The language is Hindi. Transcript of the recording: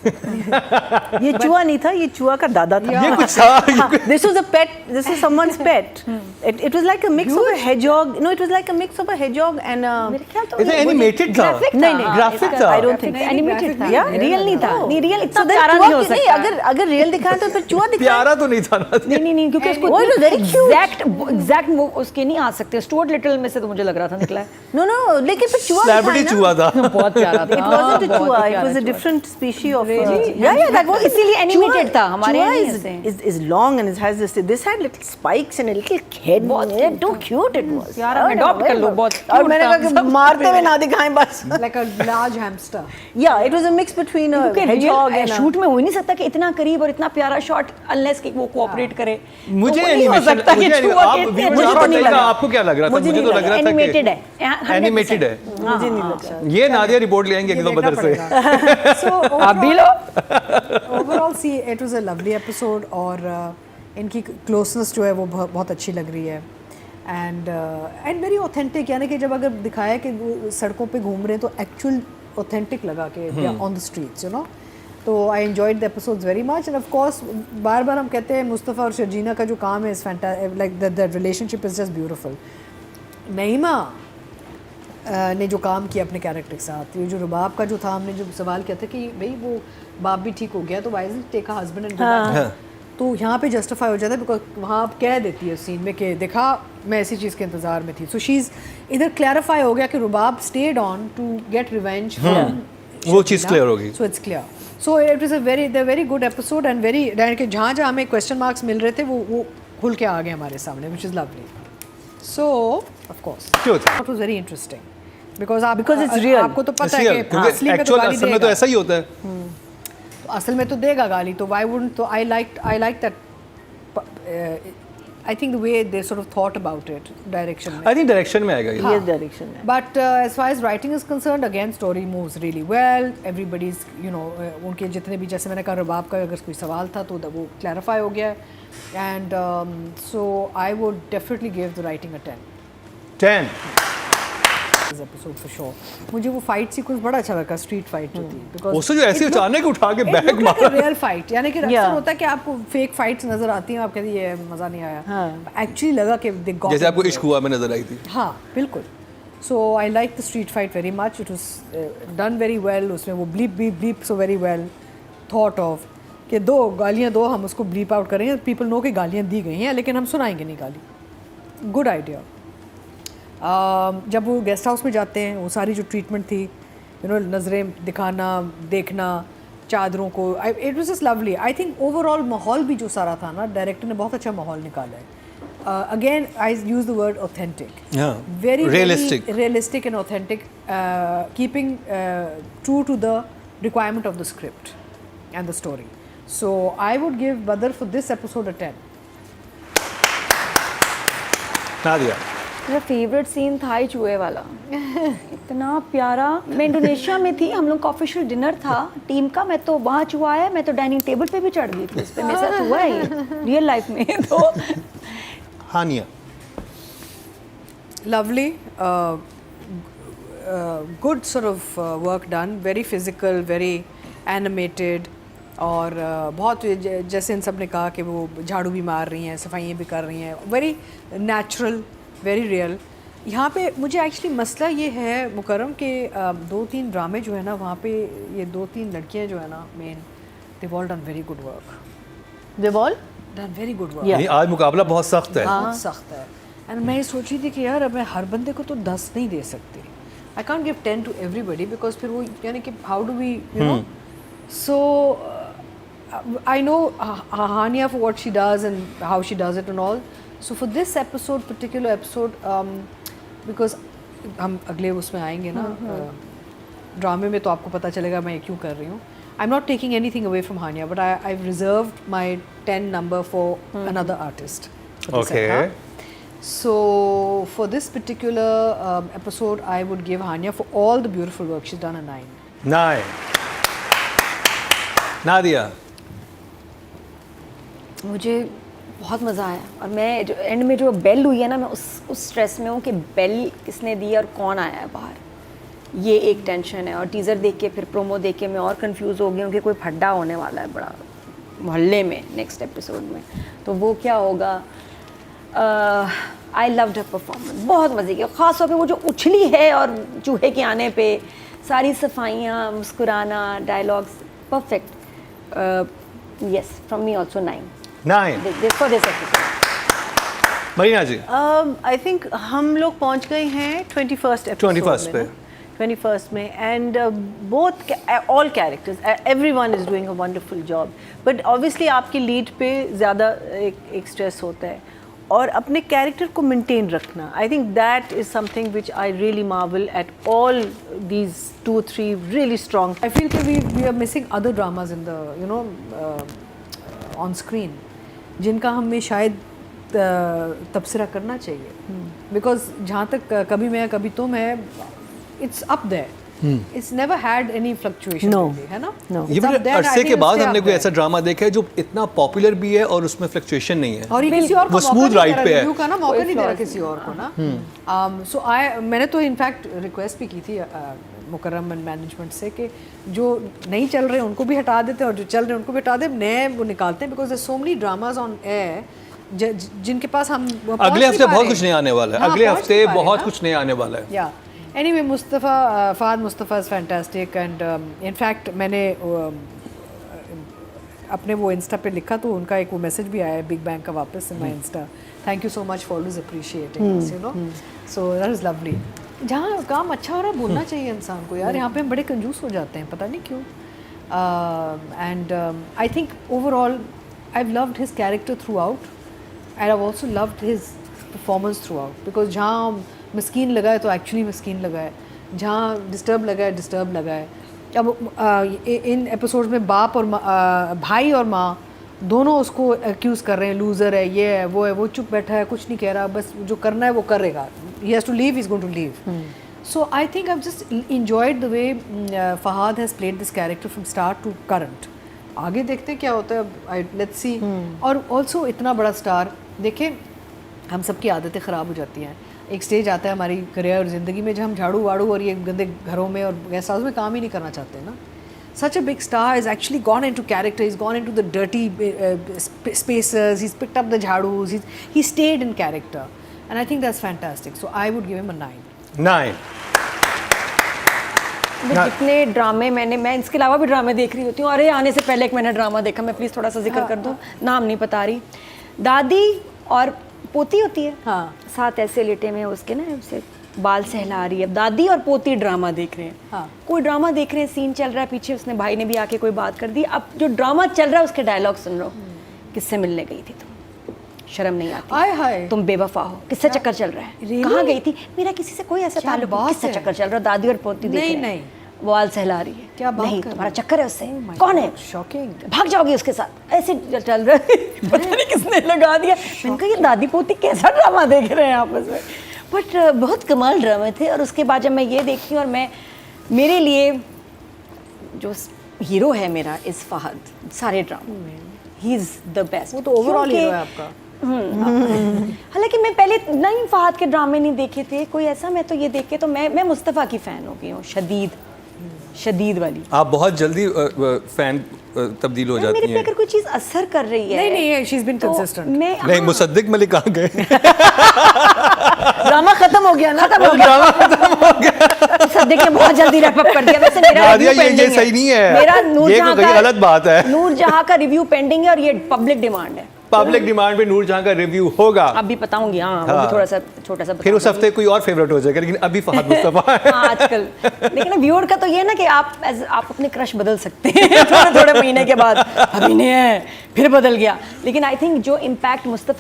ये चूहा नहीं था, ये चूहा का दादा था। ये कुछ था। This was a pet. This is someone's pet. It was like a mix of a hedgehog. No, it was like a mix of a hedgehog and a. मेरे ख्याल तो इसे एनिमेटेड था। नहीं, ग्राफिक था। I don't think. एनिमेटेड था। Yeah, रियल नहीं था। नहीं रियल इतना So then प्यारा चूहा नहीं हो नहीं, सकता। अगर रियल दिखाया तो फिर चूहा दिखाया। प्यारा तो नहीं था ना। नहीं क्योंकि उसको Oh, it was very cute. Exact वो उसके नहीं आ सकते। स्टुअर्ट लिटिल में से तो मुझे लग रहा था निकला है। No, लेकिन फिर चूहा सेलिब्रिटी चूहा था। बहुत प्यारा था। It wasn't a chua. It was a different species of. Yeah, that was इसीलिए animated था, हमारे यहाँ नहीं Chua is long and it has this. This had little spikes and a little head. Too cute it was. प्यारा adopt कर लो, बहुत और मैंने कहा कि मारते हुए ना दिखाएं बस. Like a large hamster. Yeah, it was a mix between a hedgehog and a. Shoot में हो ही नहीं सकता कि इतना करीब और इतना प्यारा शॉट अनलेस कि वो कोऑपरेट करे। मुझे नहीं हो सकता कि चूहा आप कहते हैं। मुझे तो नहीं लगा। आपको क्या लग रहा था? मुझे तो लग रहा था कि एनिमेटेड है। एनिमेटेड है। मुझे नहीं लगा. ये नादिया रिपोर्ट ले आएंगे अगले बदर से। So आप भी लो। overall see it was a lovely episode और इनकी क्लोजनेस जो है वो बहुत अच्छी लग रही है एंड वेरी ऑथेंटिक, यानी कि जब अगर दिखाया कि वो सड़कों पे घूम रहे हैं तो एक्चुअल ऑथेंटिक लगा के on the streets, you know. तो I enjoyed the episodes very much and of course बार बार हम कहते हैं मुस्तफ़ा और शर्जीना का जो काम है is fantastic, like the relationship is just beautiful. Naima ने जो काम किया अपने कैरेक्टर के साथ, ये जो रुबाब का जो था, हमने जो सवाल किया था कि भाई वो बाप भी ठीक हो गया तो why doesn't take a husband and go back, तो यहाँ पे जस्टिफाई हो जाता है बिकॉज वहाँ आप कह देती है सीन में कि देखा मैं ऐसी चीज़ के इंतज़ार में थी. सो शी इज़ इधर क्लैरिफाई हो गया कि Rubab stayed on to get revenge from, वो चीज़ क्लियर हो गई. So it's clear. So it is a very good episode and very कि जहाँ जहाँ हमें क्वेश्चन मार्क्स मिल रहे थे वो खुल के आ गए हमारे सामने, which is lovely. So of course it was very interesting because it's real. आपको तो पता है कि क्योंकि एक्चुअल असल में तो ऐसा ही होता है. असल में तो देगा गाली, तो व्हाई वुडंट. तो I like that. I think the way they sort of thought about it direction में. आई थिंक डायरेक्शन में आएगा ये. ये डायरेक्शन है. But as far as writing is concerned again story moves really well. Everybody is you know उनके जितने भी, जैसे मैंने कहा रुबाब का अगर कोई सवाल था तो वो क्लैरिफाई हो गया. And so I would definitely give the writing a 10 episode for sure. मुझे वो फाइट सीक्वेंस बड़ा अच्छा लगा, स्ट्रीट फाइट जो थी, बिकॉज़ उससे जो ऐसे अचानक उठा के बैग मारा, रियल फाइट, यानी कि अक्सर होता है कि आपको फेक फाइट्स नजर आती हैं, आप कहते हैं ये मज़ा नहीं आया. एक्चुअली लगा कि दे गॉट, जैसे आपको इश्क हुआ में नजर आई थी. हाँ बिल्कुल. So I like the street fight very much. It was done very well. उसमें वो bleep so very well thought of कि दो गालियाँ दो, हम उसको ब्लीप आउट करेंगे. पीपल नो कि गालियाँ दी गई हैं लेकिन हम सुनाएंगे नहीं गाली. Good idea. जब वो गेस्ट हाउस में जाते हैं, वो सारी जो ट्रीटमेंट थी, यू नो, नज़रें दिखाना, देखना, चादरों को, it was just lovely. I think overall माहौल भी जो सारा था ना, डायरेक्टर ने बहुत अच्छा माहौल निकाला है. Again I use the word authentic. Very realistic and authentic, keeping true to the requirement of the script and the story. So I would give Badar for this episode a 10. Nadia, मेरा फेवरेट सीन था ही चूहे वाला. इतना प्यारा. मैं इंडोनेशिया में थी, हम लोग का ऑफिशियल डिनर था टीम का. मैं तो वहाँ चूहा आया, मैं तो डाइनिंग टेबल पे भी चढ़ गई थी. उस पर मेरे साथ हुआ है रियल लाइफ में. तो हानिया, lovely, good sort of work done, very physical, very animated. और बहुत जैसे इन सब ने कहा कि वो झाड़ू भी मार रही हैं, सफाइयाँ भी कर रही हैं, वेरी नेचुरल, वेरी रियल. यहाँ पे मुझे एक्चुअली मसला ये है मुकर्रम के 2-3 ड्रामे जो है ना, वहाँ पे ये 2-3 लड़कियाँ जो है ना main, they've all done very good work. They've all done very good work. नहीं आज मुकाबला बहुत सख्त है. बहुत सख्त है. एंड मैं ये सोच रही थी कि यार अब मैं हर बंदे को तो 10 नहीं दे सकती. I can't give 10 to everybody because फिर वो यानी कि how do we you know. So I know Hania for what she does and how she does it and all. So for this episode, particular episode, because हम अगले उसमें आएंगे ना ड्रामे में, तो आपको पता चलेगा मैं क्यों कर रही हूँ. I am not taking anything away from Hania, but I reserved my 10 number for another artist. Okay. So for this particular episode, I would give Hania, for all the beautiful work she's done, a 9. 9. Nadia, मुझे बहुत मज़ा आया. और मैं जो एंड में जो बेल हुई है ना, मैं उस स्ट्रेस में हूँ कि बेल किसने दी और कौन आया है बाहर. ये एक टेंशन है। और टीज़र देख के फिर प्रोमो देख के मैं और कंफ्यूज हो गई हूँ कि कोई फड्डा होने वाला है बड़ा मोहल्ले में नेक्स्ट एपिसोड में, तो वो क्या होगा। आई लव्ड हर परफॉर्मेंस, बहुत मज़े की, ख़ास तौर पे वो जो उछली है और चूहे के आने पे सारी सफाइयाँ, मुस्कुराना, dialogues perfect. Yes, from me also 9 for this episode. Marina ji I think हम लोग पहुंच गए हैं 21st एपिसोड 21st पे। 21st में, and both all characters, everyone is doing a wonderful job, but obviously आपकी लीड पे ज़्यादा एक स्ट्रेस होता है और अपने कैरेक्टर को मेंटेन रखना। I think that is something which I really Marvel at all these 2-3 really strong. I feel that we are missing other dramas in the on screen जिनका हमें शायद तबसरा करना चाहिए, बिकॉज जहाँ तक कभी मैं कभी तुम है, it's up there, it's never had any fluctuation, No. है ना? No. ये भी अरसे के बाद हमने कोई ऐसा ड्रामा देखा है जो इतना पॉपुलर भी है और उसमें फ्लक्चुएशन नहीं है, और ये किसी और को वो मौका smooth नहीं ride दे पे रहा, है। रिव्यू का ना मौका कोई नहीं दे रहा flaws किसी और को ना। सो मैंने तो इनफैक्ट रिक्वेस्ट भी की थी मुकर्रम एंड मैनेजमेंट से कि जो नहीं चल रहे उनको भी हटा देते और जो चल रहे उनको भी हटा दे, नए वो निकालते हैं, because there so many dramas on air जिनके पास हम पहुंच अगले नहीं हफ्ते पा बहुत रहे। कुछ नया आने वाला है, हाँ, अगले पहुंच हफ्ते नहीं पा रहे बहुत ना। कुछ नया आने वाला है। या anyway Fahad Mustafa is fantastic, and in fact मैंने अपने वो इंस्टा पे लिखा तो उनका एक वो मैसेज भी आया है बिग बैंग का वापस से my Insta, thank you so much for always appreciating us, you know, so that is lovely. जहाँ काम अच्छा हो रहा है बोलना चाहिए इंसान को यार, यहाँ पे हम बड़े कंजूस हो जाते हैं, पता नहीं क्यों। And I think overall I have loved his character through out, and I have also loved his performance through out, because जहाँ मस्कीन लगा है तो एक्चुअली मस्कीन लगा है, जहाँ डिस्टर्ब लगा है डिस्टर्ब लगा है। अब इन एपिसोड में बाप और भाई और माँ दोनों उसको एक्यूज़ कर रहे हैं, लूज़र है, ये है, वो चुप बैठा है, कुछ नहीं कह रहा, बस जो करना है वो करेगा, he has to leave, he's going to leave. So I think I've just enjoyed the way Fahad has played this character from start to current. आगे देखते हैं क्या होता है, let's see. और also इतना बड़ा स्टार, देखें हम सबकी आदतें ख़राब हो जाती हैं, एक स्टेज आता है हमारी करियर और ज़िंदगी में जब हम झाड़ू वाड़ू और ये गंदे घरों में और गेस्ट हाउस में काम ही नहीं करना चाहते ना। Such a big star has actually gone into character, he's gone into the dirty spaces, he's picked up the jhadus, he stayed in character, and I think that's fantastic. So I would give him a 9. 9 जितने ड्रामे मैं इसके अलावा भी ड्रामे देख रही होती हूँ। अरे आने से पहले एक मैंने ड्रामा देखा, मैं प्लीज़ थोड़ा सा जिक्र कर दूँ, नाम नहीं बता रही। दादी और पोती होती है, हाँ। साथ ऐसे लेटे में उसके ना उसे बाल सहला रही है, दादी और पोती ड्रामा देख रहे हैं। हाँ। कोई ड्रामा देख रहे हैं, सीन चल रहा है पीछे, उसने भाई ने भी आके कोई बात कर दी, अब जो ड्रामा चल रहा है उसके डायलॉग सुन लो। किससे मिलने गई थी तुम, शर्म नहीं आती, आय हाय, तुम बेवफा हो, किससे चक्कर चल रहा है, कहाँ गई थी, मेरा किसी से कोई ऐसा क्या ताल्लुक नहीं, बात किससे है? चक्कर चल रहा है, दादी और पोती देख रहे हैं। नहीं। बाल सहला रही है, क्या बात नहीं कर रही तुम्हारा है? चक्कर है उससे, कौन है, शॉकिंग। भाग जाओगी उसके साथ, ऐसे चल रहा है। पता नहीं किसने लगा दिया। मैंने कहा ये दादी पोती कैसा ड्रामा देख रहे हैं आपस में, बट बहुत कमाल ड्रामे थे। और उसके बाद जब मैं ये देखती हूँ, और मैं मेरे लिए जो हीरो है मेरा इस फहद सारे ड्रामे में, ही इज़ द बेस्ट। वो तो ओवरऑल हीरो है आपका। हालांकि मैं पहले नहीं फहद के ड्रामे नहीं देखे थे कोई ऐसा, मैं तो ये देख के तो मैं मुस्तफ़ा की फ़ैन हो गई हूँ, शदीद वाली। आप बहुत जल्दी फैन तब्दील हो मेरे जाती पे हैं। अगर कोई चीज़ असर कर रही है, नहीं, she's been तो consistent. मैं नहीं, मुसद्दिक मलिक कहाँ गए? ड्रामा खत्म हो गया ना, खत्म हो गया। सद्दिक ने बहुत जल्दी रैप अप कर दिया। वैसे मेरा नादिया, review ये pending सही नहीं है। मेरा ये नूरजहां कोई गलत बात है। नूरजहां का रिव्यू पेंडिंग है और ये पब्लिक डिमांड है। पब्लिक डिमांड पे नूरजहां का रिव्यू होगा, अब भी बताऊंगी, हाँ वो हाँ। भी थोड़ा सा छोटा सा फिर उस हफ्ते कोई और फेवरेट हो जाएगा, लेकिन अभी फहद मुस्तफा है। हाँ, आजकल लेकिन व्यूअर का तो ये ना कि आप अपने क्रश बदल सकते हैं थोड़े थोड़े महीने के बाद। अभी नहीं है, फिर बदल गया, लेकिन आई थिंक जो इम्पैक्ट मुस्तफ़ा